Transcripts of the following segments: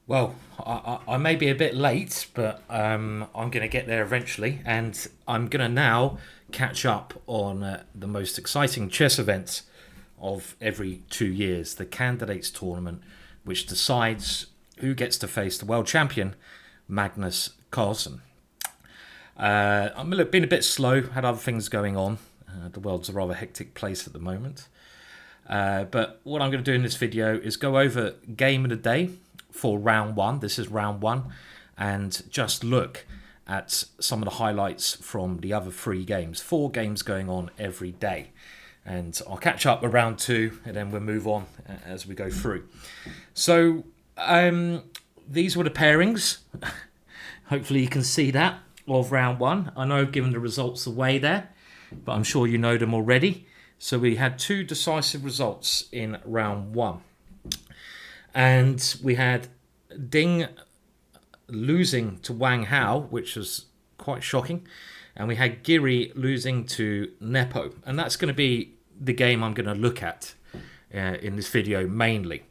Well, I may be a bit late, but I'm going to get there eventually, and I'm going to now catch up on the most exciting chess event of every 2 years, the Candidates Tournament, which decides who gets to face the world champion, Magnus Carlsen. I'm been a bit slow, had other things going on. The world's a rather hectic place at the moment. But what I'm going to do in this video is go over game of the day for round one. This is round one, and just look at some of the highlights from the other 3 games. 4 games going on every day, and I'll catch up with round 2, and then we'll move on as we go through. So these were the pairings. Hopefully you can see that of round 1. I know I've given the results away there, but I'm sure you know them already. So we had 2 decisive results in round 1. And we had Ding losing to Wang Hao, which was quite shocking. And we had Giri losing to Nepo. And that's going to be the game I'm going to look at in this video mainly.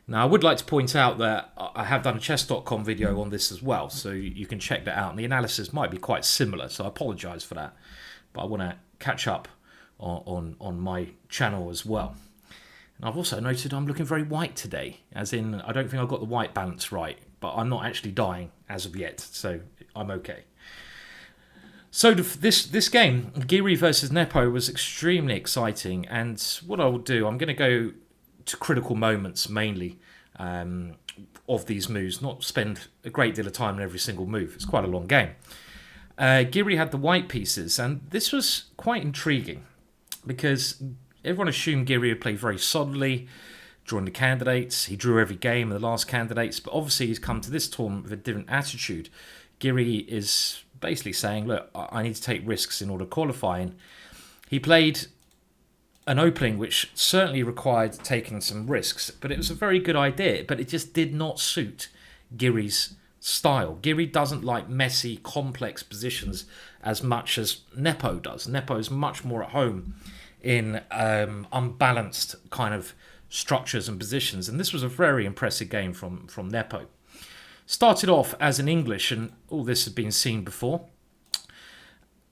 Now, I would like to point out that I have done a chess.com video on this as well, so you can check that out. And the analysis might be quite similar, so I apologise for that. But I want to catch up on my channel as well. And I've also noted I'm looking very white today, as in I don't think I've got the white balance right, but I'm not actually dying as of yet, so I'm okay. So this game, Giri versus Nepo, was extremely exciting, and what I will do, I'm going to go to critical moments mainly of these moves, not spend a great deal of time on every single move. It's quite a long game. Giri had the white pieces, and this was quite intriguing because everyone assumed Giri would play very solidly, drawing the candidates. He drew every game of the last candidates, but obviously he's come to this tournament with a different attitude. Giri is basically saying, look, I need to take risks in order to qualify. And he played an opening which certainly required taking some risks, but it was a very good idea, but it just did not suit Giri's style. Giri doesn't like messy, complex positions as much as Nepo does. Nepo is much more at home in unbalanced kind of structures and positions, and this was a very impressive game from Nepo. Started off as an English, and all this has been seen before.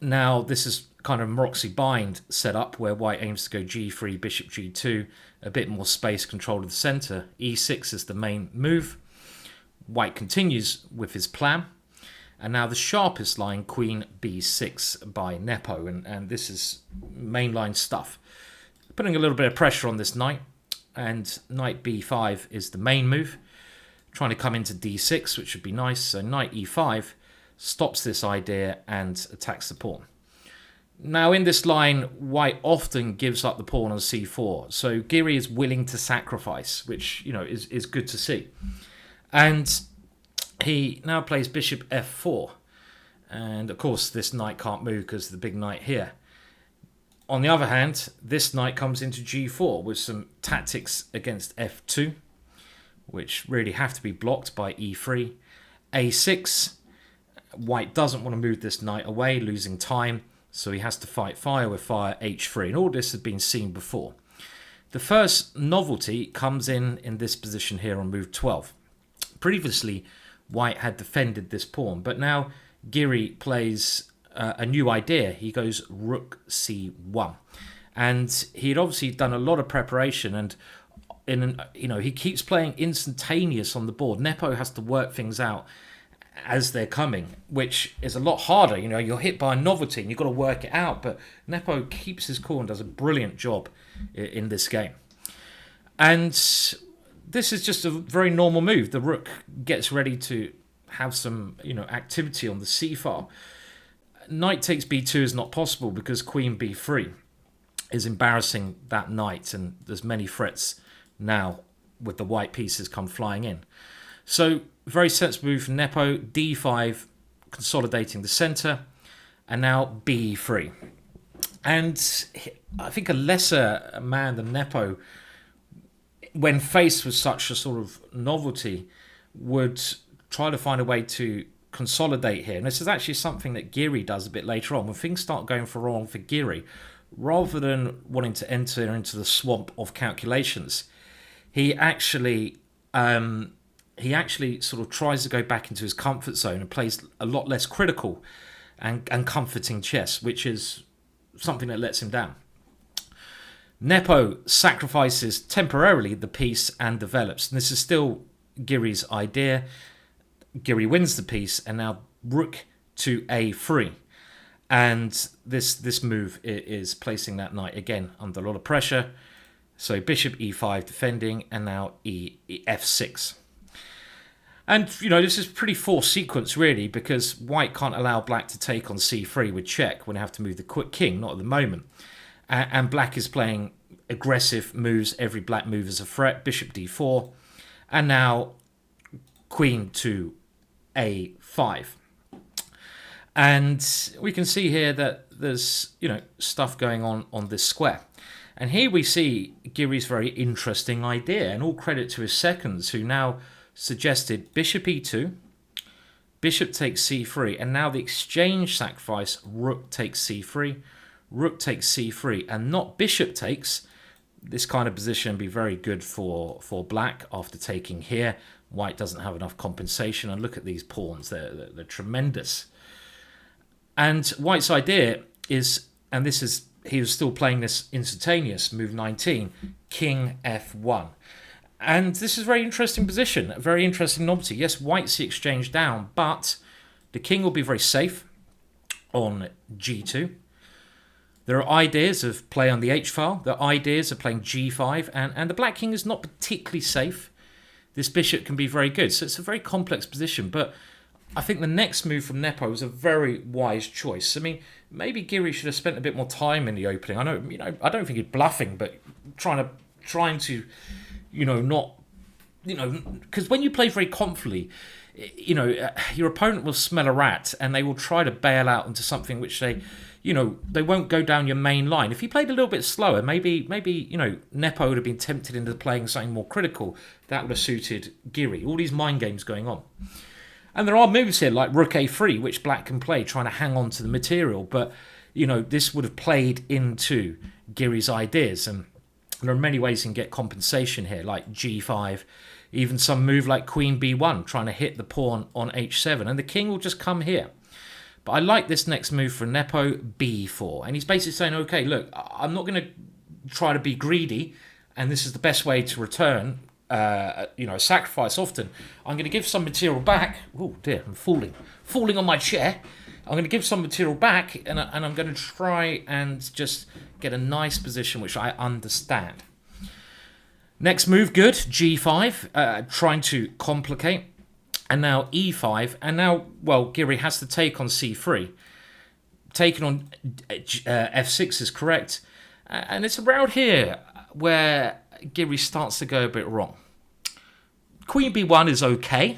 Now this is kind of Rxc bind setup where white aims to go g3, bishop g2, a bit more space control of the center. e6 is the main move. White continues with his plan. And now the sharpest line, queen b6 by Nepo, and this is mainline stuff. Putting a little bit of pressure on this knight, and knight b5 is the main move. Trying to come into d6, which would be nice, so knight e5 stops this idea and attacks the pawn. Now in this line, white often gives up the pawn on c4, so Giri is willing to sacrifice, which is good to see. And he now plays bishop f4, and of course this knight can't move because of the big knight here. On the other hand, this knight comes into g4 with some tactics against f2, which really have to be blocked by e3. a6, white doesn't want to move this knight away, losing time, so he has to fight fire with fire, h3, and all this has been seen before. The first novelty comes in this position here on move 12. Previously, white had defended this pawn, but now Giri plays a new idea. He goes rook c1, and he had obviously done a lot of preparation, and he keeps playing instantaneous on the board. Nepo has to work things out as they're coming, which is a lot harder. You're hit by a novelty and you've got to work it out, but Nepo keeps his cool and does a brilliant job in this game. And this is just a very normal move. The rook gets ready to have some, activity on the c file. Knight takes b2 is not possible because queen b3 is embarrassing that knight, and there's many threats now with the white pieces come flying in. So very sensible move from Nepo. d5 consolidating the center, and now b3. And I think a lesser man than Nepo, when faced with such a sort of novelty, would try to find a way to consolidate here. And this is actually something that Giri does a bit later on. When things start going wrong for Giri, rather than wanting to enter into the swamp of calculations, he actually sort of tries to go back into his comfort zone and plays a lot less critical and comforting chess, which is something that lets him down. Nepo sacrifices temporarily the piece and develops. And this is still Giri's idea. Giri wins the piece, and now rook to a3. And this move is placing that knight again under a lot of pressure. So bishop e5 defending, and now f6. And, you know, this is pretty forced sequence, really, because white can't allow black to take on c3 with check when they have to move the quick king, not at the moment. And black is playing aggressive moves. Every black move is a threat. Bishop d4. And now queen to a5. And we can see here that there's, you know, stuff going on this square. And here we see Giri's very interesting idea, and all credit to his seconds, who now suggested bishop e2, bishop takes c3, and now the exchange sacrifice, rook takes c3, rook takes c3, and not bishop takes. This kind of position would be very good for black after taking here. White doesn't have enough compensation, and look at these pawns, they're tremendous. And white's idea is, and this is, he was still playing this instantaneous, move 19, king f1. And this is a very interesting position, a very interesting novelty. Yes, white's the exchange down, but the king will be very safe on g2. There are ideas of play on the h-file. There are ideas of playing g5, and the black king is not particularly safe. This bishop can be very good. So it's a very complex position, but I think the next move from Nepo was a very wise choice. I mean, maybe Giri should have spent a bit more time in the opening. I know, you know, I don't think he's bluffing, but trying to, you know, not, you know, because when you play very confidently, you know, your opponent will smell a rat and they will try to bail out into something which they, you know, they won't go down your main line. If he played a little bit slower, maybe, you know, Nepo would have been tempted into playing something more critical. That would have suited Giri. All these mind games going on. And there are moves here like rook a3, which black can play, trying to hang on to the material. But, you know, this would have played into Giri's ideas. And there are many ways you can get compensation here, like g5, even some move like queen b1, trying to hit the pawn on h7. And the king will just come here. But I like this next move for Nepo, b4. And he's basically saying, okay, look, I'm not going to try to be greedy, and this is the best way to return you know, sacrifice often. I'm going to give some material back. Oh dear, I'm falling on my chair. I'm going to give some material back, and I'm going to try and just get a nice position which I understand. Next move, good, g5, trying to complicate, and now e5, and now, well, Giri has to take on c3. Taking on f6 is correct, and it's around here where Giri starts to go a bit wrong. Queen b1 is okay.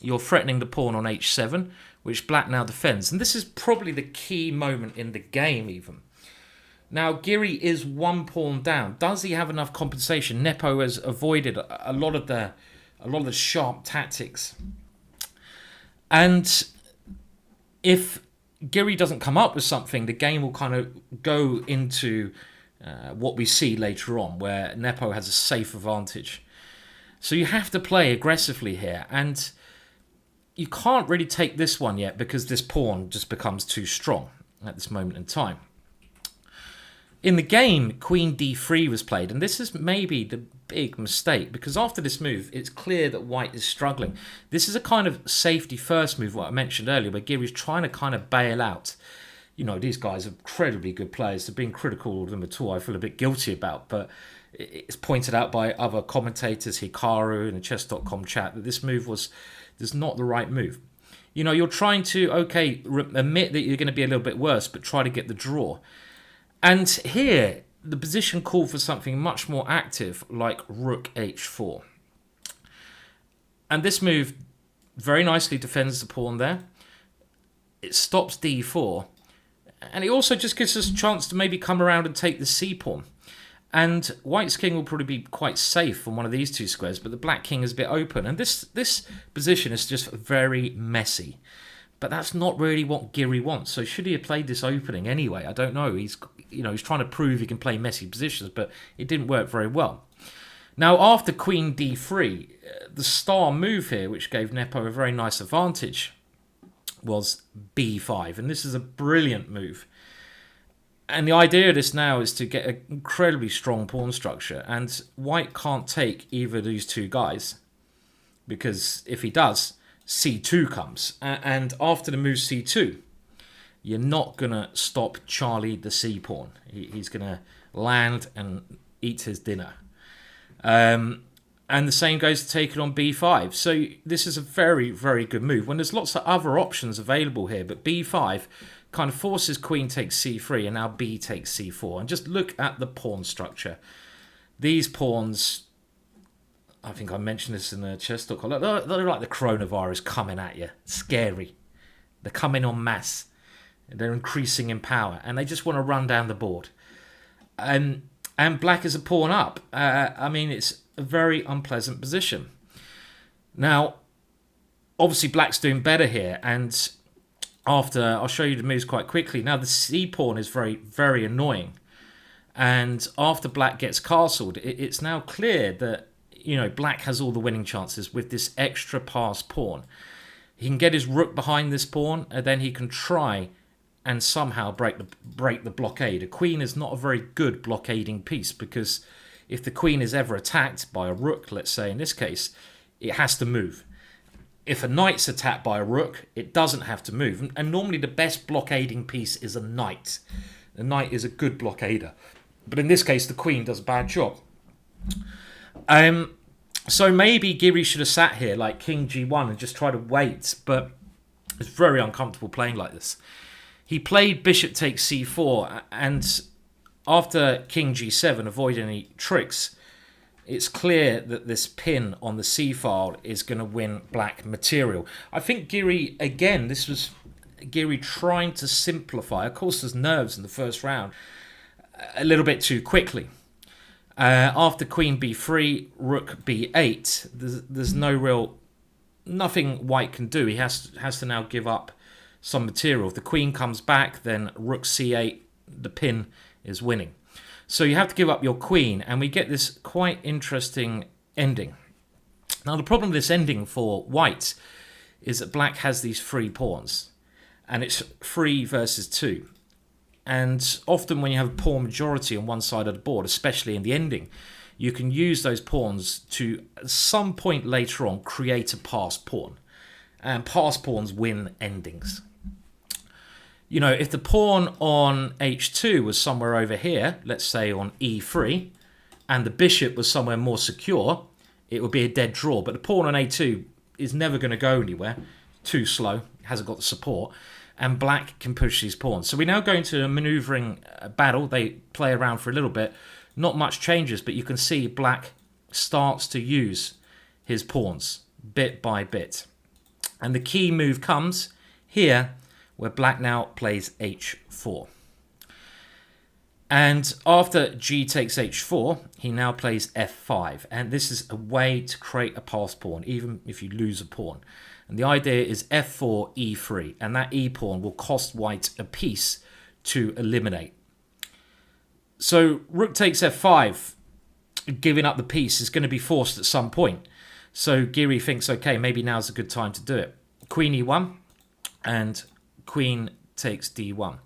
You're threatening the pawn on h7, which black now defends. And this is probably the key moment in the game even. Now, Giri is one pawn down. Does he have enough compensation? Nepo has avoided a lot of the sharp tactics. And if Giri doesn't come up with something, the game will kind of go into what we see later on, where Nepo has a safe advantage. So you have to play aggressively here, and you can't really take this one yet because this pawn just becomes too strong at this moment in time. In the game, queen d3 was played, and this is maybe the big mistake, because after this move, it's clear that white is struggling. This is a kind of safety first move, what I mentioned earlier, where Giri's trying to kind of bail out. You know, these guys are incredibly good players. So being critical of them at all, I feel a bit guilty about. But it's pointed out by other commentators, Hikaru in the chess.com chat, that this move was not the right move. You know, you're trying to, okay, admit that you're going to be a little bit worse, but try to get the draw. And here, the position called for something much more active, like rook h4. And this move very nicely defends the pawn there. It stops d4. And it also just gives us a chance to maybe come around and take the c-pawn. And white's king will probably be quite safe on one of these two squares, but the black king is a bit open. And this position is just very messy. But that's not really what Giri wants. So should he have played this opening anyway? I don't know. He's trying to prove he can play messy positions, but it didn't work very well. Now, after Queen D3, the star move here, which gave Nepo a very nice advantage, was B5. And this is a brilliant move. And the idea of this now is to get an incredibly strong pawn structure. And White can't take either of these two guys, because if he does, C2 comes. And after the move C2, you're not going to stop Charlie the C-pawn. He's going to land and eat his dinner. And the same goes to taking on B5. So this is a very, very good move when there's lots of other options available here. But B5 kind of forces Queen takes C3 and now B takes C4. And just look at the pawn structure. These pawns, I think I mentioned this in the chess talk, they're like the coronavirus coming at you. Scary. They're coming en masse. They're increasing in power. And they just want to run down the board. And black is a pawn up. I mean, it's a very unpleasant position. Now, obviously black's doing better here. And after, I'll show you the moves quite quickly. Now, the C pawn is very, very annoying. And after black gets castled, it's now clear that, black has all the winning chances with this extra pass pawn. He can get his rook behind this pawn, and then he can try and somehow break the blockade. A queen is not a very good blockading piece, because if the queen is ever attacked by a rook, let's say in this case, it has to move. If a knight's attacked by a rook, it doesn't have to move. And normally the best blockading piece is a knight. The knight is a good blockader. But in this case, the queen does a bad job. So maybe Giri should have sat here like King G1 and just tried to wait. But it's very uncomfortable playing like this. He played bishop takes c4, and after King G7, avoiding any tricks, it's clear that this pin on the c file is going to win black material. I think Giri, again, this was Giri trying to simplify. Of course, there's nerves in the first round a little bit too quickly. After Queen B3, Rook B8, there's nothing White can do. He has to now give up some material. If the queen comes back, then Rook C8, the pin is winning. So you have to give up your queen, and we get this quite interesting ending. Now, the problem with this ending for White is that black has these 3 pawns, and it's 3 versus 2. And often when you have a pawn majority on one side of the board, especially in the ending, you can use those pawns to, at some point later on, create a passed pawn. And passed pawns win endings. If the pawn on h2 was somewhere over here, let's say on e3, and the bishop was somewhere more secure, it would be a dead draw. But the pawn on a2 is never going to go anywhere. Too slow, hasn't got the support. And black can push these pawns. So we now go into a maneuvering battle. They play around for a little bit. Not much changes, but you can see black starts to use his pawns bit by bit. And the key move comes here, where black now plays h4. And after g takes h4, he now plays f5. And this is a way to create a passed pawn, even if you lose a pawn. And the idea is f4, e3. And that e pawn will cost white a piece to eliminate. So rook takes f5, giving up the piece, is going to be forced at some point. So Giri thinks, okay, maybe now's a good time to do it. Queen e1 and queen takes d1.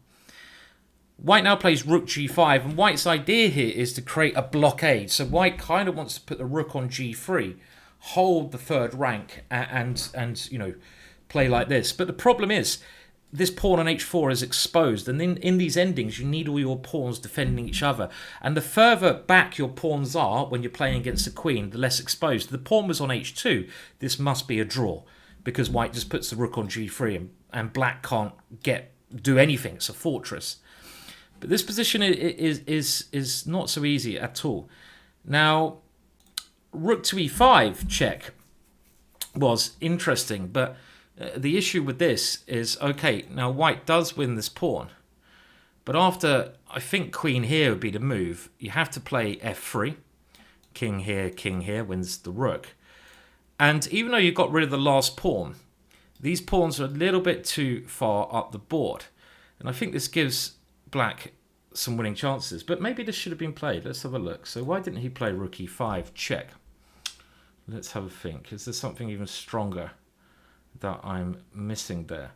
White now plays rook g5, and White's idea here is to create a blockade. So White kind of wants to put the rook on g3, hold the third rank, and play like this. But the problem is, this pawn on h4 is exposed, and in these endings, you need all your pawns defending each other. And the further back your pawns are when you're playing against the queen, the less exposed. The pawn was on h2. This must be a draw, because White just puts the rook on g3, and black can't do anything. It's a fortress. But this position is not so easy at all. Now, rook to e5 check was interesting, but the issue with this is, okay, now White does win this pawn, but after, I think queen here would be the move, you have to play f3, king here, wins the rook. And even though you got rid of the last pawn, these pawns are a little bit too far up the board. And I think this gives black some winning chances. But maybe this should have been played. Let's have a look. So why didn't he play rook e5 check? Let's have a think. Is there something even stronger that I'm missing there?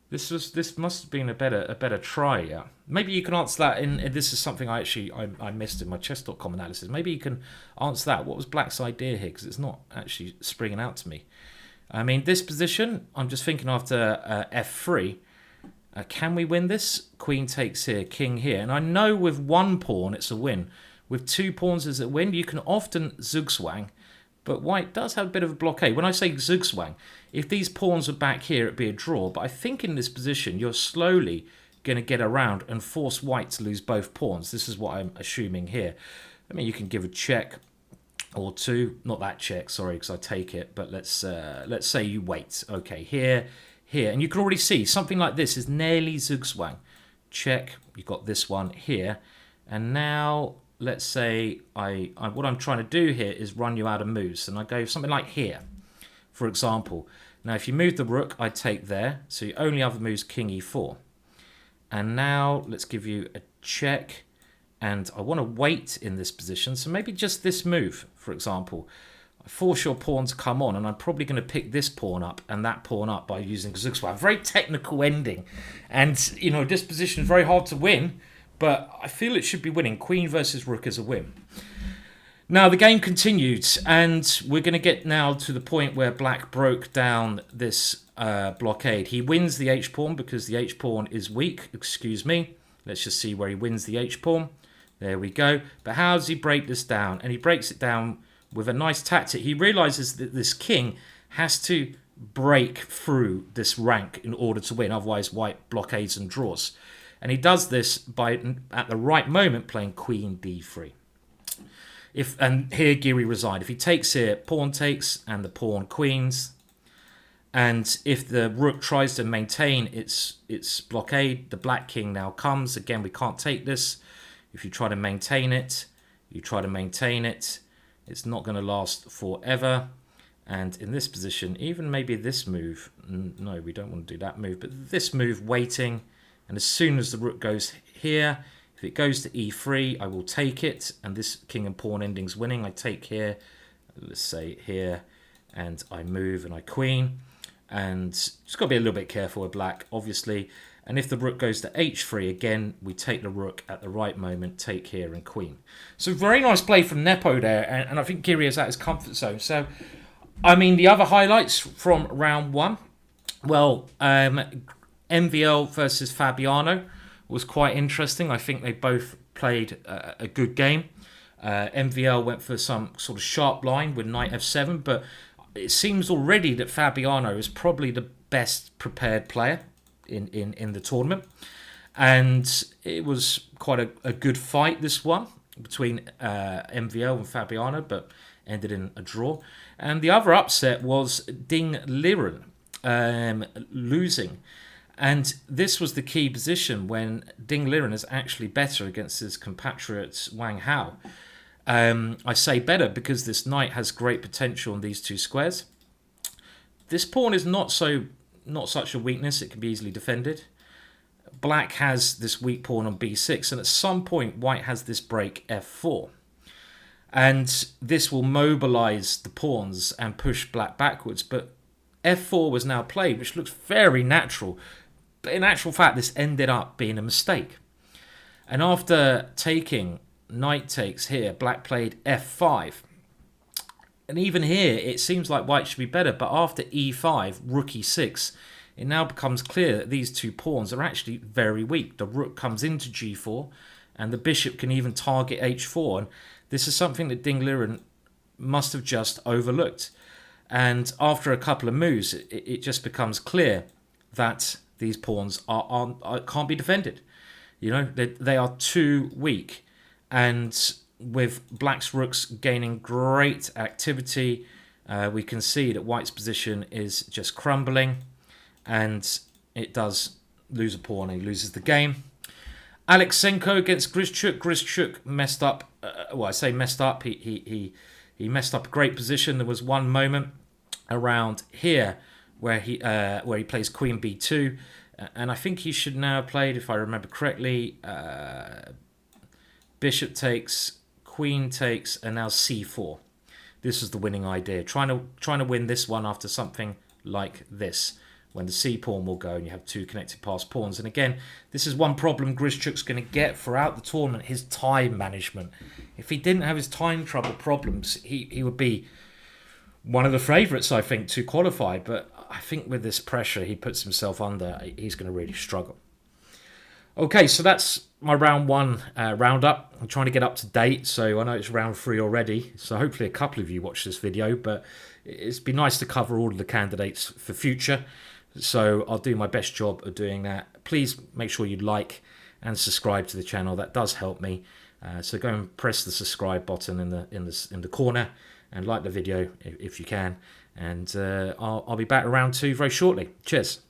This must have been a better try. Yeah. Maybe you can answer that. And this is something I missed in my chess.com analysis. Maybe you can answer that. What was black's idea here? Because it's not actually springing out to me. I mean, this position, I'm just thinking after f3, can we win this? Queen takes here, king here. And I know with one pawn it's a win. With two pawns is a win. You can often zugzwang, but white does have a bit of a blockade. When I say zugzwang, if these pawns are back here, it'd be a draw. But I think in this position, you're slowly going to get around and force white to lose both pawns. This is what I'm assuming here. I mean, you can give a check or two. Not that check, sorry, because I take it. But let's say you wait. Okay, here. And you can already see something like this is nearly zugzwang. Check, you've got this one here. And now, let's say what I'm trying to do here is run you out of moves. And I go something like here, for example. Now, if you move the rook, I take there. So your only other move is king e4. And now, let's give you a check. And I want to wait in this position. So maybe just this move, for example. I force your pawn to come on, and I'm probably going to pick this pawn up and that pawn up by using zugzwang. Very technical ending. And, you know, this position is very hard to win, but I feel it should be winning. Queen versus rook is a win. Now, the game continued, and we're going to get now to the point where black broke down this blockade. He wins the h-pawn because the h-pawn is weak. Excuse me. Let's just see where he wins the h-pawn. There we go. But how does he break this down? And he breaks it down with a nice tactic. He realizes that this king has to break through this rank in order to win. Otherwise, white blockades and draws. And he does this by, at the right moment, playing queen d3. And here Giri resigned. If he takes here, pawn takes and the pawn queens. And if the rook tries to maintain its blockade, the black king now comes. Again, we can't take this. If you try to maintain it, it's not going to last forever. And in this position, even maybe this move, no, we don't want to do that move, but this move, waiting. And as soon as the rook goes here, if it goes to e3, I will take it. And this king and pawn ending's winning. I take here, let's say here, and I move and I queen. And just got to be a little bit careful with black, obviously. And if the rook goes to h3, again, we take the rook at the right moment, take here and queen. So very nice play from Nepo there. And I think Giri is at his comfort zone. So, I mean, the other highlights from round one. Well, MVL versus Fabiano was quite interesting. I think they both played a good game. MVL went for some sort of sharp line with knight f7. But it seems already that Fabiano is probably the best prepared player in the tournament, and it was quite a good fight, this one between MVL and Fabiano, but ended in a draw. And the other upset was Ding Liren losing, and this was the key position when Ding Liren is actually better against his compatriot Wang Hao. I say better because this knight has great potential in these two squares. This pawn is not such a weakness. It can be easily defended. Black has this weak pawn on b6, and at some point white has this break f4, and this will mobilize the pawns and push black backwards. But f4 was now played, which looks very natural, but in actual fact this ended up being a mistake. And after taking, knight takes here, black played f5. And even here, it seems like white should be better. But after e5, rook e6, it now becomes clear that these two pawns are actually very weak. The rook comes into g4, and the bishop can even target h4. And this is something that Ding Liren must have just overlooked. And after a couple of moves, it just becomes clear that these pawns can't be defended. You know, they are too weak. And with black's rooks gaining great activity, we can see that white's position is just crumbling, and it does lose a pawn and he loses the game. Alexenko against Grischuk. Grischuk messed up. Well, I say messed up. He messed up a great position. There was one moment around here where he plays Queen B2, and I think he should now have played, if I remember correctly, Bishop takes, Queen takes, and now C4. This is the winning idea. Trying to win this one after something like this, when the C pawn will go and you have two connected passed pawns. And again, this is one problem Grischuk's going to get throughout the tournament, his time management. If he didn't have his time trouble problems, he would be one of the favourites, I think, to qualify. But I think with this pressure he puts himself under, he's going to really struggle. Okay, so that's my round one roundup. I'm trying to get up to date, so I know it's round 3 already. So hopefully a couple of you watch this video, but it's been nice to cover all of the candidates for future. So I'll do my best job of doing that. Please make sure you like and subscribe to the channel. That does help me. So go and press the subscribe button in the corner and like the video if you can. And I'll be back around 2 very shortly. Cheers.